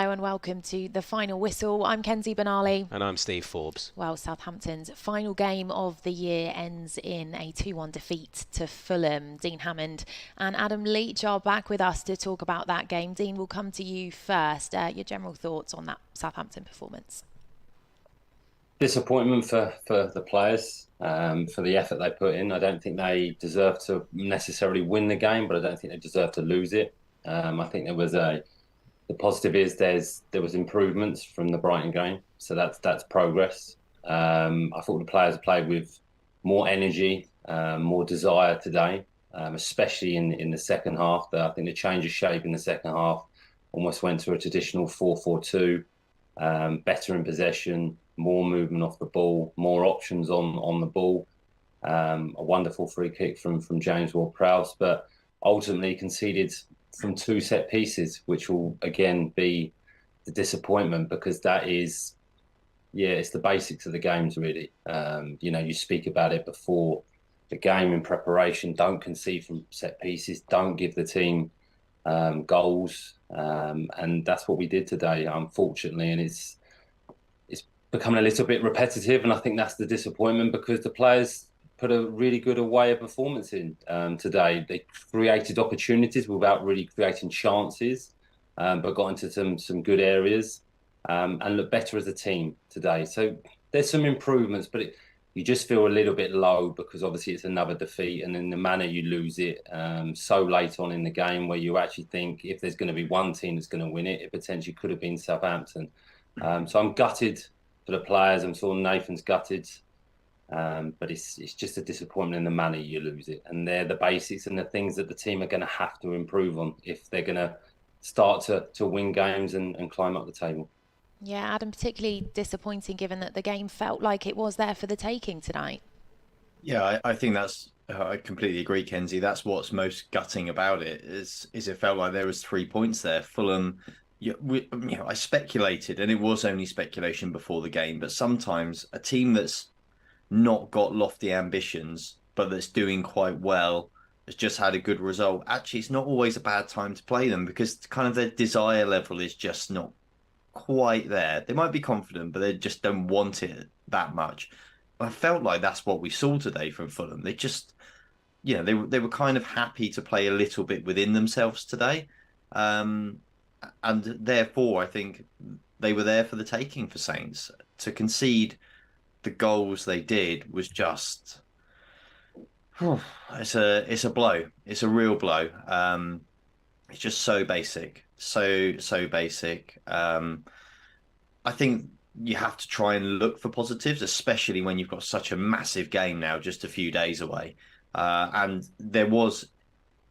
Hello and welcome to The Final Whistle. I'm Kenzie Benali. And I'm Steve Forbes. Well, Southampton's final game of the year ends in a 2-1 defeat to Fulham. Dean Hammond and Adam Leach are back with us to talk about that game. Dean, we'll come to you first. Your general thoughts on that Southampton performance? Disappointment for the players, for the effort they put in. I don't think they deserve to necessarily win the game, but I don't think they deserve to lose it. I think the positive is there was improvements from the Brighton game, so that's progress. I thought the players played with more energy, more desire today, especially in the second half. I think the change of shape in the second half almost went to a traditional 4-4-2, better in possession, more movement off the ball, more options on the ball. A wonderful free kick from James Ward-Prowse, but ultimately conceded from two set pieces, which will again be the disappointment, because that is, it's the basics of the games really. You speak about it before the game in preparation. Don't concede from set pieces. Don't give the team goals, and that's what we did today, unfortunately. And it's becoming a little bit repetitive, and I think that's the disappointment, because the players put a really good away performance in today. They created opportunities without really creating chances, but got into some good areas and looked better as a team today. So there's some improvements, but you just feel a little bit low, because obviously it's another defeat, and in the manner you lose it so late on in the game, where you actually think if there's going to be one team that's going to win it, it potentially could have been Southampton. So I'm gutted for the players. I'm sure Nathan's gutted. But it's just a disappointment in the manner you lose it, and they're the basics and the things that the team are going to have to improve on if they're going to start to win games and climb up the table. Yeah, Adam, particularly disappointing given that the game felt like it was there for the taking tonight. Yeah, I think I completely agree, Kenzie. That's what's most gutting about it is it felt like there was 3 points there. Fulham, I speculated, and it was only speculation before the game, but sometimes a team that's not got lofty ambitions, but that's doing quite well, has just had a good result. Actually, it's not always a bad time to play them, because kind of their desire level is just not quite there. They might be confident, but they just don't want it that much. I felt like that's what we saw today from Fulham. They just, they were kind of happy to play a little bit within themselves today. And therefore, I think they were there for the taking for Saints. To concede the goals they did was just, it's a blow. It's a real blow. It's just so basic, so basic. I think you have to try and look for positives, especially when you've got such a massive game now, just a few days away. And there was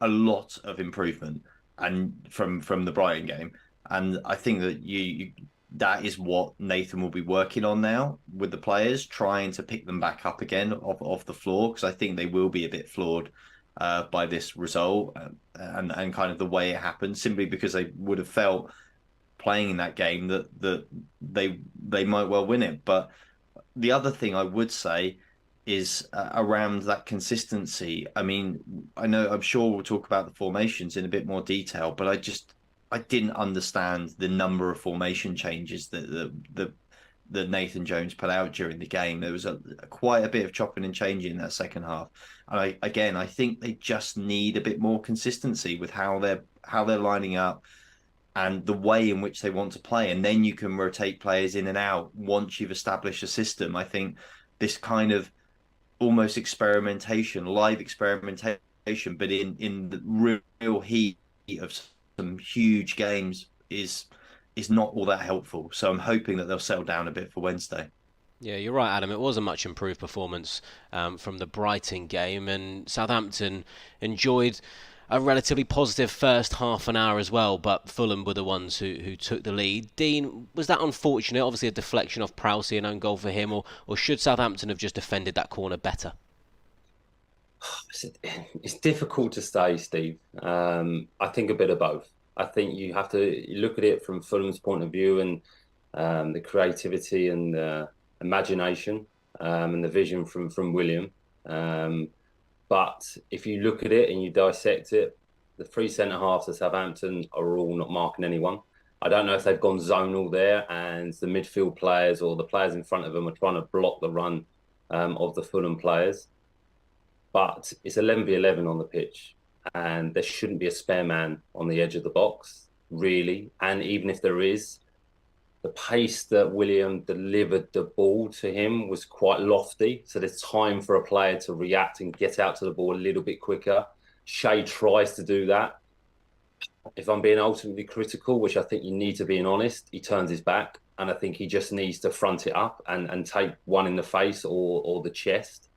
a lot of improvement and from the Brighton game, and I think that that is what Nathan will be working on now with the players, trying to pick them back up again off the floor, because I think they will be a bit flawed by this result and kind of the way it happened, simply because they would have felt playing in that game that they might well win it. But the other thing I would say is around that consistency. I mean, I'm sure we'll talk about the formations in a bit more detail, but I didn't understand the number of formation changes that Nathan Jones put out during the game. There was quite a bit of chopping and changing in that second half. And I think they just need a bit more consistency with how they're lining up and the way in which they want to play. And then you can rotate players in and out once you've established a system. I think this kind of almost live experimentation, but in the real heat of some huge games is not all that helpful. So I'm hoping that they'll settle down a bit for Wednesday. Yeah, you're right, Adam. It was a much improved performance from the Brighton game, and Southampton enjoyed a relatively positive first half an hour as well, but Fulham were the ones who took the lead. Dean, was that unfortunate? Obviously a deflection off Prowse, an own goal for him, or should Southampton have just defended that corner better? It's difficult to say, Steve. I think a bit of both. I think you have to look at it from Fulham's point of view, and the creativity and the imagination and the vision from William. But if you look at it and you dissect it, the three centre halves of Southampton are all not marking anyone. I don't know if they've gone zonal there and the midfield players or the players in front of them are trying to block the run of the Fulham players. But it's 11v11 on the pitch, and there shouldn't be a spare man on the edge of the box, really. And even if there is, the pace that William delivered the ball to him was quite lofty. So there's time for a player to react and get out to the ball a little bit quicker. Shea tries to do that. If I'm being ultimately critical, which I think you need to be honest, he turns his back. And I think he just needs to front it up and take one in the face or the chest.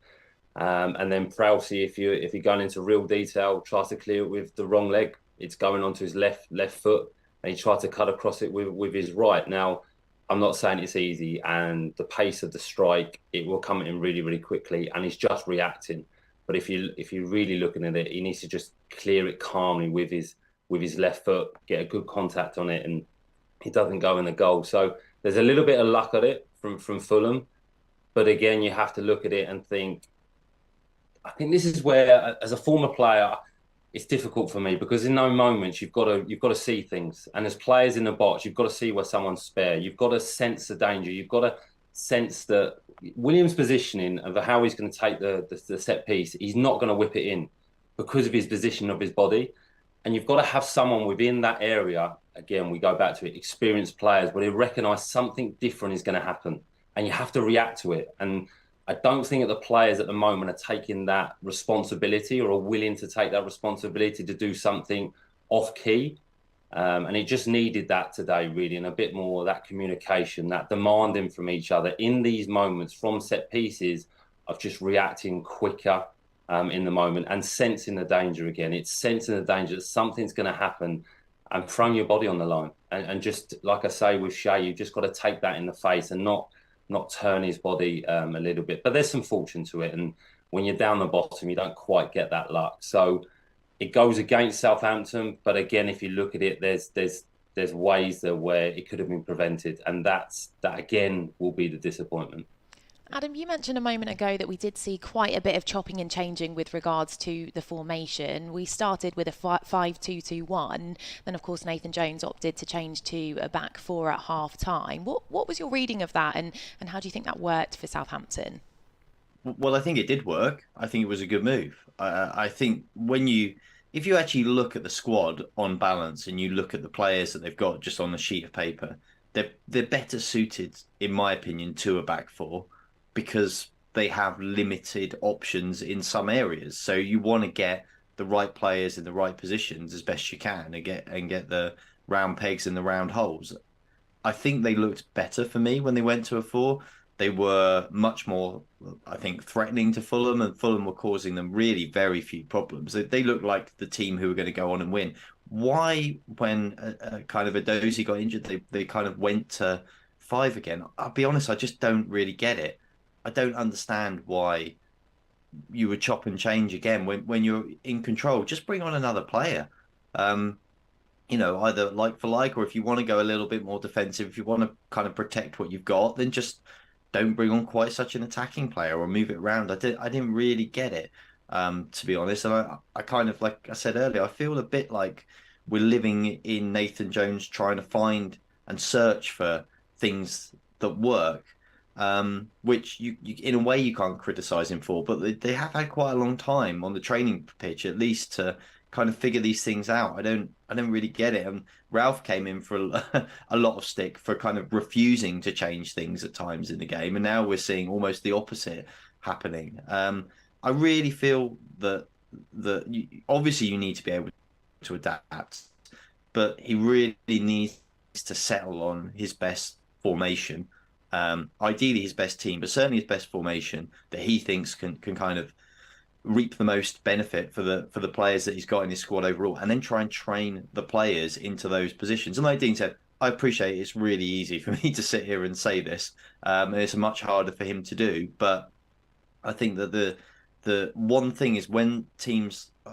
And then Prowse, if you're going into real detail, tries to clear it with the wrong leg. It's going onto his left foot, and he tried to cut across it with his right. Now, I'm not saying it's easy, and the pace of the strike, it will come in really, really quickly, and he's just reacting. But if you're really looking at it, he needs to just clear it calmly with his left foot, get a good contact on it, and he doesn't go in the goal. So there's a little bit of luck at it from Fulham, but again, you have to look at it and think. I think this is where, as a former player, it's difficult for me because in those moments you've got to see things, and as players in the box, you've got to see where someone's spare. You've got to sense the danger. You've got to sense that Williams' positioning of how he's going to take the set piece. He's not going to whip it in because of his position of his body, and you've got to have someone within that area. Again, we go back to it. Experienced players, where they recognise something different is going to happen, and you have to react to it. And I don't think that the players at the moment are taking that responsibility or are willing to take that responsibility to do something off key. And it just needed that today, really, and a bit more of that communication, that demanding from each other in these moments from set pieces of just reacting quicker in the moment and sensing the danger again. It's sensing the danger that something's going to happen and throwing your body on the line. And just like I say with Shea, you've just got to take that in the face and not turn his body a little bit. But there's some fortune to it. And when you're down the bottom, you don't quite get that luck. So it goes against Southampton. But again, if you look at it, there's ways there where it could have been prevented. And that again will be the disappointment. Adam, you mentioned a moment ago that we did see quite a bit of chopping and changing with regards to the formation. We started with a 5-2-2-1. Then, of course, Nathan Jones opted to change to a back four at half time. What was your reading of that, and how do you think that worked for Southampton? Well, I think it did work. I think it was a good move. I think if you actually look at the squad on balance and you look at the players that they've got just on the sheet of paper, they're better suited, in my opinion, to a back four, because they have limited options in some areas. So you want to get the right players in the right positions as best you can and get the round pegs in the round holes. I think they looked better for me when they went to a four. They were much more, I think, threatening to Fulham, and Fulham were causing them really very few problems. They looked like the team who were going to go on and win. Why, when kind of Edozie got injured, they kind of went to five again? I'll be honest, I just don't really get it. I don't understand why you would chop and change again when you're in control. Just bring on another player, either like for like, or if you want to go a little bit more defensive, if you want to kind of protect what you've got, then just don't bring on quite such an attacking player or move it around. I didn't really get it, to be honest. And I kind of, like I said earlier, I feel a bit like we're living in Nathan Jones trying to find and search for things that work. Which you in a way you can't criticize him for, but they have had quite a long time on the training pitch at least to kind of figure these things out. I don't really get it. And Ralph came in for a lot of stick for kind of refusing to change things at times in the game, and now we're seeing almost the opposite happening. I really feel that obviously you need to be able to adapt, but he really needs to settle on his best formation. Ideally his best team, but certainly his best formation that he thinks can kind of reap the most benefit for the players that he's got in his squad overall, and then try and train the players into those positions. And like Dean said, I appreciate it's really easy for me to sit here and say this, and it's much harder for him to do. But I think that the one thing is, when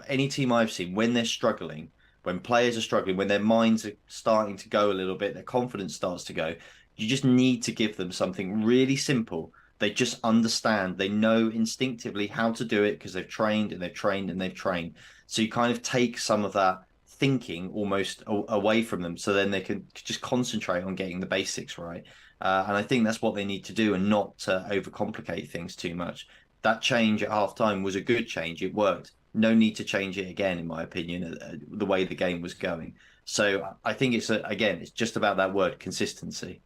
any team I've seen, when they're struggling, when players are struggling, when their minds are starting to go a little bit, their confidence starts to go, you just need to give them something really simple. They just understand. They know instinctively how to do it because they've trained and they've trained and they've trained. So you kind of take some of that thinking almost away from them, so then they can just concentrate on getting the basics right. And I think that's what they need to do, and not to overcomplicate things too much. That change at half time was a good change. It worked. No need to change it again, in my opinion, the way the game was going. So I think again, it's just about that word, consistency.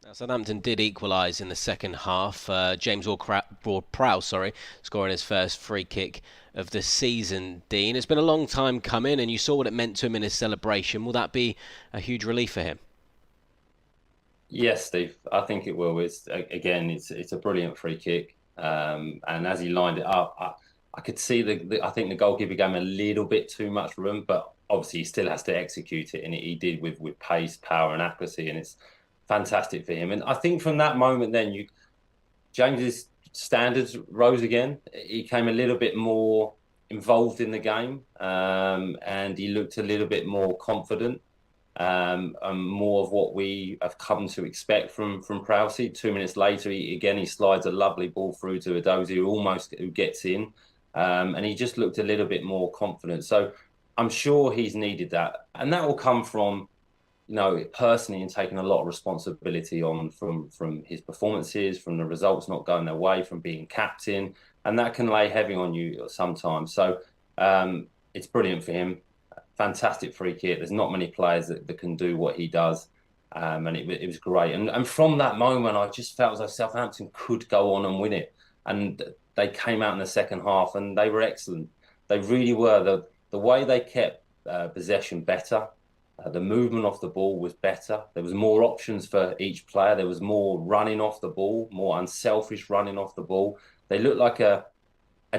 Now, Southampton did equalise in the second half. James Ward-Prowse, scoring his first free kick of the season. Dean, it's been a long time coming, and you saw what it meant to him in his celebration. Will that be a huge relief for him? Yes, Steve. I think it will. It's a brilliant free kick, and as he lined it up, I could see I think the goalkeeper gave him a little bit too much room, but obviously he still has to execute it, and he did with pace, power, and accuracy, and it's fantastic for him. And I think from that moment, then James's standards rose again. He came a little bit more involved in the game, and he looked a little bit more confident. And more of what we have come to expect from Prowse. 2 minutes later, he slides a lovely ball through to Edozie, who gets in, and he just looked a little bit more confident. So I'm sure he's needed that, and that will come from, personally, and taking a lot of responsibility on from his performances, from the results not going their way, from being captain, and that can lay heavy on you sometimes. So it's brilliant for him. Fantastic free kick. There's not many players that can do what he does, and it was great. And from that moment, I just felt as though Southampton could go on and win it. And they came out in the second half, and they were excellent. They really were. The way they kept possession better, the movement off the ball was better. There was more options for each player. There was more running off the ball, more unselfish running off the ball. They looked like a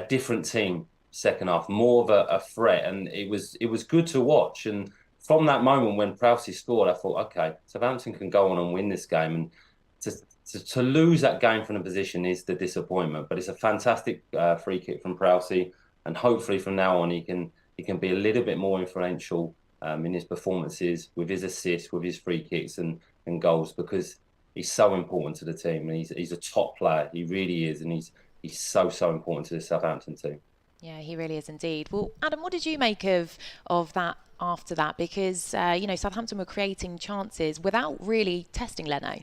different team second half, more of a threat, and it was good to watch. And from that moment when Prowse scored, I thought, okay, Southampton can go on and win this game. And to lose that game from the position is the disappointment. But it's a fantastic free kick from Prowse, and hopefully from now on he can be a little bit more influential in his performances, with his assists, with his free kicks and goals, because he's so important to the team, and he's a top player. He really is, and he's so important to the Southampton team. Yeah, he really is indeed. Well, Adam, what did you make of that after that? Because, Southampton were creating chances without really testing Leno.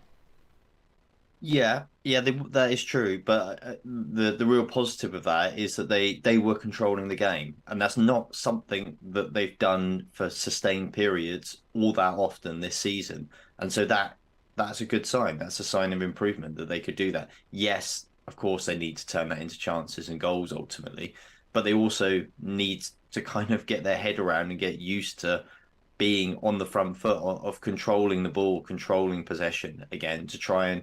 Yeah, that is true. But the real positive of that is that they were controlling the game, and that's not something that they've done for sustained periods all that often this season. And so that's a good sign. That's a sign of improvement that they could do that. Yes, of course, they need to turn that into chances and goals ultimately, but they also need to kind of get their head around and get used to being on the front foot of controlling the ball, controlling possession again, to try and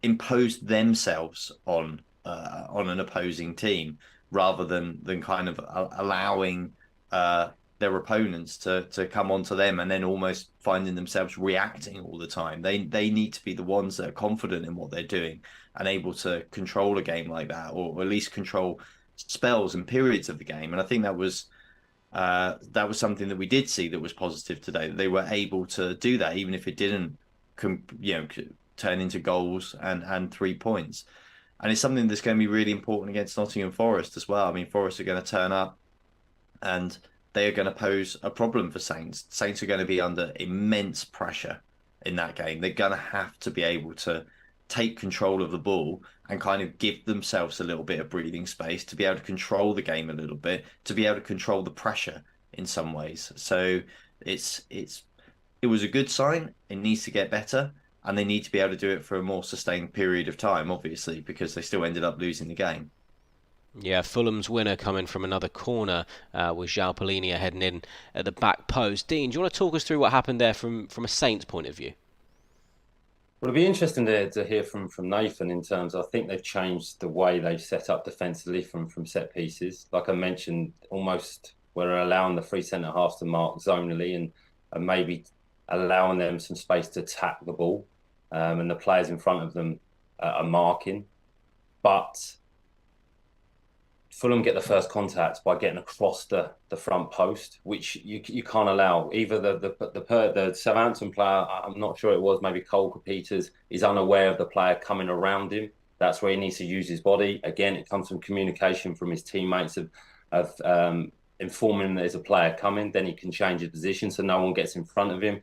impose themselves on an opposing team, rather than kind of allowing their opponents to come onto them and then almost finding themselves reacting all the time. They need to be the ones that are confident in what they're doing and able to control a game like that, or at least control spells and periods of the game. And I think that was something that we did see that was positive today. That they were able to do that, even if it didn't, turn into goals and 3 points. And it's something that's going to be really important against Nottingham Forest as well. I mean, Forest are going to turn up, and they are going to pose a problem for Saints. Saints are going to be under immense pressure in that game. They're going to have to be able to take control of the ball and kind of give themselves a little bit of breathing space to be able to control the game a little bit, to be able to control the pressure in some ways. So it was a good sign. It needs to get better, and they need to be able to do it for a more sustained period of time, obviously, because they still ended up losing the game. Yeah, Fulham's winner coming from another corner with João Palhinha heading in at the back post. Dean, do you want to talk us through what happened there from a Saints point of view? Well, it'll be interesting to hear from Nathan in terms of, I think they've changed the way they've set up defensively from set pieces. Like I mentioned, almost we're allowing the free centre halves to mark zonally and maybe allowing them some space to attack the ball, and the players in front of them are marking. But Fulham get the first contact by getting across the front post, which you can't allow. Either the Southampton player, I'm not sure it was, maybe Cole Peters, is unaware of the player coming around him. That's where he needs to use his body. Again, it comes from communication from his teammates of informing him that there's a player coming, then he can change his position so no one gets in front of him.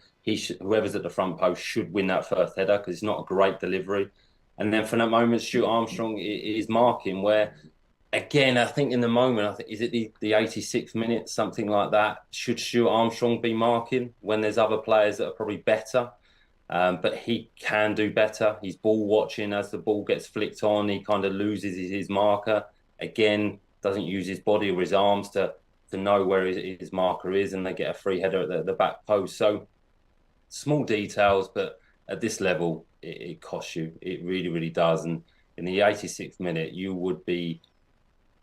Whoever's at the front post should win that first header because it's not a great delivery. And then from that moment, Stuart Armstrong is marking where, again, I think in the moment, is it the 86th minute, something like that? Should Stuart Armstrong be marking when there's other players that are probably better? But he can do better. He's ball watching as the ball gets flicked on. He kind of loses his marker. Again, doesn't use his body or his arms to know where his marker is, and they get a free header at the back post. So small details, but at this level, it costs you. It really, really does. And in the 86th minute, you would be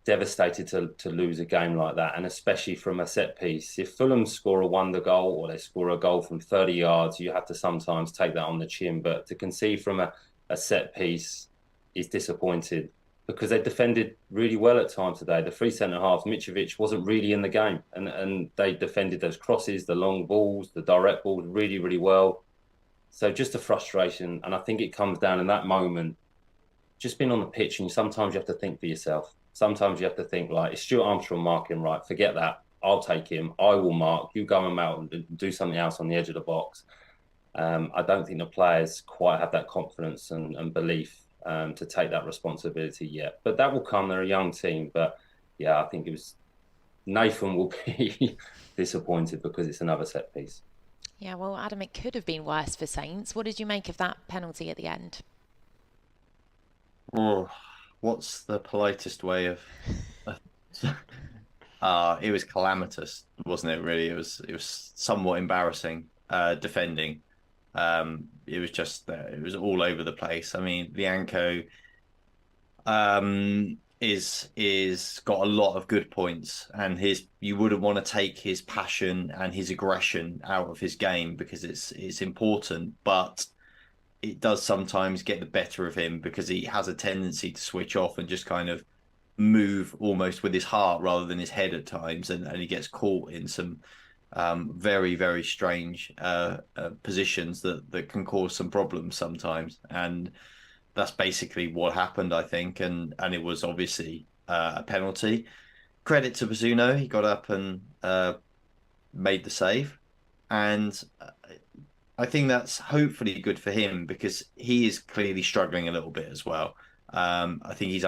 devastated to lose a game like that, and especially from a set piece. If Fulham score a wonder goal or they score a goal from 30 yards, you have to sometimes take that on the chin. But to concede from a set piece is disappointed because they defended really well at times today. The three centre-halves, Mitrovic wasn't really in the game, and they defended those crosses, the long balls, the direct balls really, really well. So just a frustration, and I think it comes down in that moment, just being on the pitch, and sometimes you have to think for yourself. Sometimes you have to think, like, is Stuart Armstrong marking right? Forget that. I'll take him. I will mark. You go him out and do something else on the edge of the box. I don't think the players quite have that confidence and belief to take that responsibility yet. But that will come. They're a young team. But, yeah, I think Nathan will be disappointed because it's another set piece. Yeah, well, Adam, it could have been worse for Saints. What did you make of that penalty at the end? Oh, what's the politest way of? It was calamitous, wasn't it? Really, it was somewhat embarrassing. Defending, it was just it was all over the place. I mean, Lianco, is got a lot of good points, and you wouldn't want to take his passion and his aggression out of his game because it's important, but it does sometimes get the better of him because he has a tendency to switch off and just kind of move almost with his heart rather than his head at times, and he gets caught in some very, very strange positions that can cause some problems sometimes, and that's basically what happened, I think, and it was obviously a penalty. Credit to Bazzuno, he got up and made the save, and I think that's hopefully good for him because he is clearly struggling a little bit as well. I think he's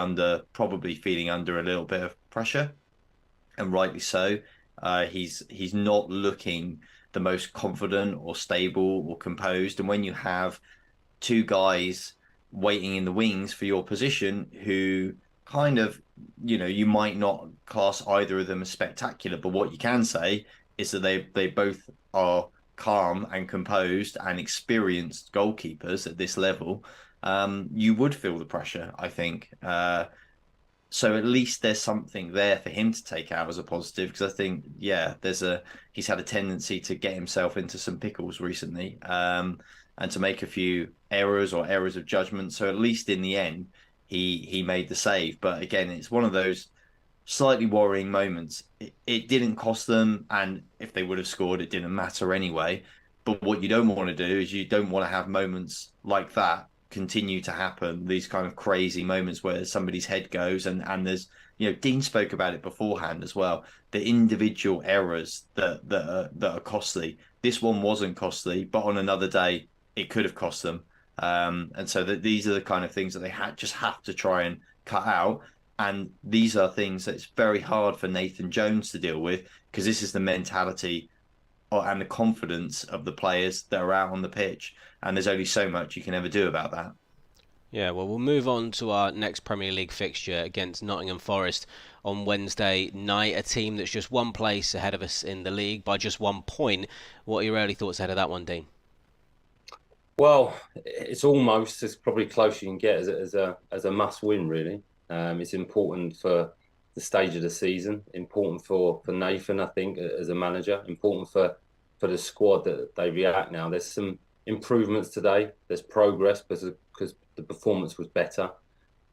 probably feeling under a little bit of pressure, and rightly so. He's not looking the most confident or stable or composed. And when you have two guys waiting in the wings for your position who kind of, you might not class either of them as spectacular, but what you can say is that they both are calm and composed and experienced goalkeepers at this level. You would feel the pressure, I think. So at least there's something there for him to take out as a positive, because I think, he's had a tendency to get himself into some pickles recently, and to make a few errors of judgment. So at least in the end, he made the save. But again, it's one of those slightly worrying moments. It didn't cost them, and if they would have scored, it didn't matter anyway. But what you don't want to do is you don't want to have moments like that continue to happen, these kind of crazy moments where somebody's head goes, and there's, Dean spoke about it beforehand as well, the individual errors that are costly. This one wasn't costly, but on another day it could have cost them, and so that these are the kind of things that they just have to try and cut out. And these are things that it's very hard for Nathan Jones to deal with, because this is the mentality and the confidence of the players that are out on the pitch, and there's only so much you can ever do about that. Yeah, well, we'll move on to our next Premier League fixture against Nottingham Forest on Wednesday night, a team that's just one place ahead of us in the league by just 1 point. What are your early thoughts ahead of that one, Dean? Well, it's almost as probably close you can get as a must win, really. It's important for the stage of the season, important for Nathan, I think, as a manager, important for the squad that they react now. There's some improvements today. There's progress because the performance was better.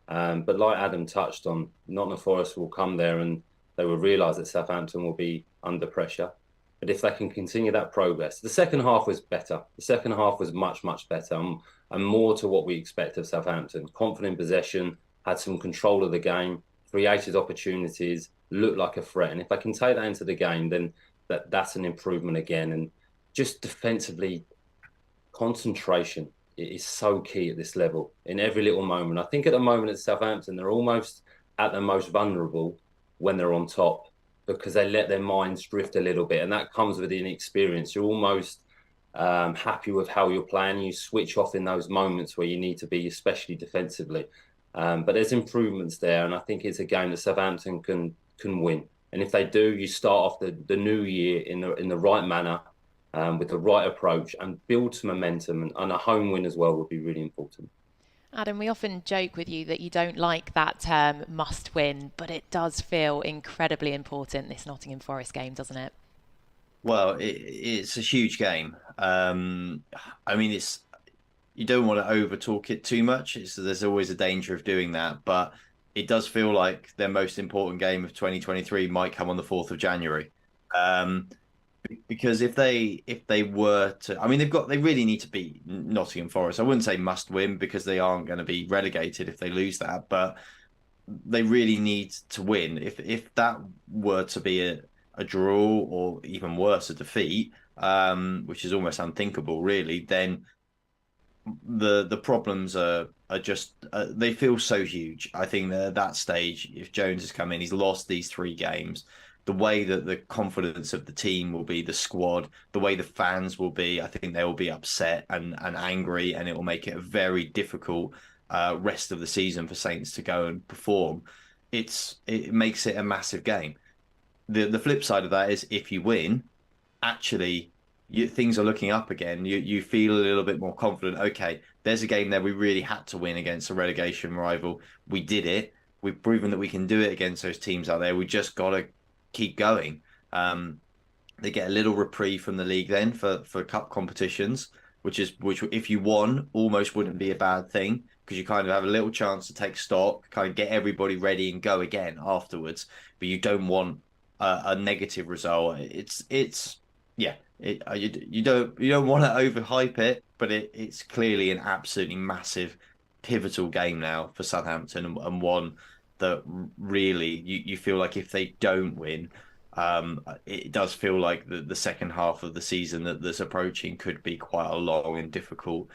But like Adam touched on, Nottingham Forest will come there and they will realise that Southampton will be under pressure. But if they can continue that progress, the second half was better. The second half was much, much better and more to what we expect of Southampton. Confident possession, had some control of the game, created opportunities, look like a threat. And if they can take that into the game, then that's an improvement again. And just defensively, concentration is so key at this level in every little moment. I think at the moment at Southampton, they're almost at their most vulnerable when they're on top because they let their minds drift a little bit. And that comes with inexperience. You're almost happy with how you're playing. You switch off in those moments where you need to be, especially defensively. But there's improvements there. And I think it's a game that Southampton can win. And if they do, you start off the new year in the right manner, with the right approach, and build some momentum. And a home win as well would be really important. Adam, we often joke with you that you don't like that term must win, but it does feel incredibly important, this Nottingham Forest game, doesn't it? Well, it's a huge game. I mean, you don't want to over talk it too much. There's always a danger of doing that, but it does feel like their most important game of 2023 might come on the 4th of January. Because if they were to, I mean, they really need to beat Nottingham Forest. I wouldn't say must win because they aren't going to be relegated if they lose that, but they really need to win. If that were to be a draw or even worse, a defeat, which is almost unthinkable, really, then the problems are just they feel so huge. I think that at that stage, if Jones has come in, he's lost these 3 games. The way that the confidence of the team will be, the squad, the way the fans will be, I think they will be upset and angry, and it will make it a very difficult rest of the season for Saints to go and perform. It makes it a massive game. The flip side of that is if you win, actually things are looking up again. You feel a little bit more confident. Okay, there's a game there we really had to win against a relegation rival. We did it. We've proven that we can do it against those teams out there. We just got to keep going. They get a little reprieve from the league then for cup competitions, which if you won almost wouldn't be a bad thing because you kind of have a little chance to take stock, kind of get everybody ready and go again afterwards. But you don't want a negative result. You don't want to overhype it, but it's clearly an absolutely massive pivotal game now for Southampton, and one that really you feel like if they don't win, it does feel like the second half of the season that's approaching could be quite a long and difficult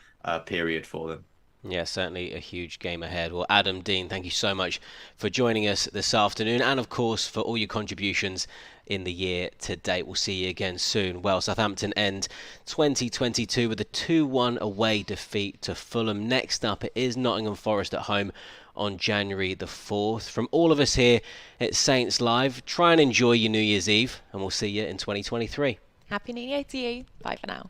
period for them. Yeah, certainly a huge game ahead. Well, Adam, Dean, thank you so much for joining us this afternoon, and of course for all your contributions in the year to date. We'll see you again soon. Well, Southampton end 2022 with a 2-1 away defeat to Fulham. Next up, it is Nottingham Forest at home on January the 4th. From all of us here at Saints Live, try and enjoy your New Year's Eve, and we'll see you in 2023. Happy New Year to you. Bye for now.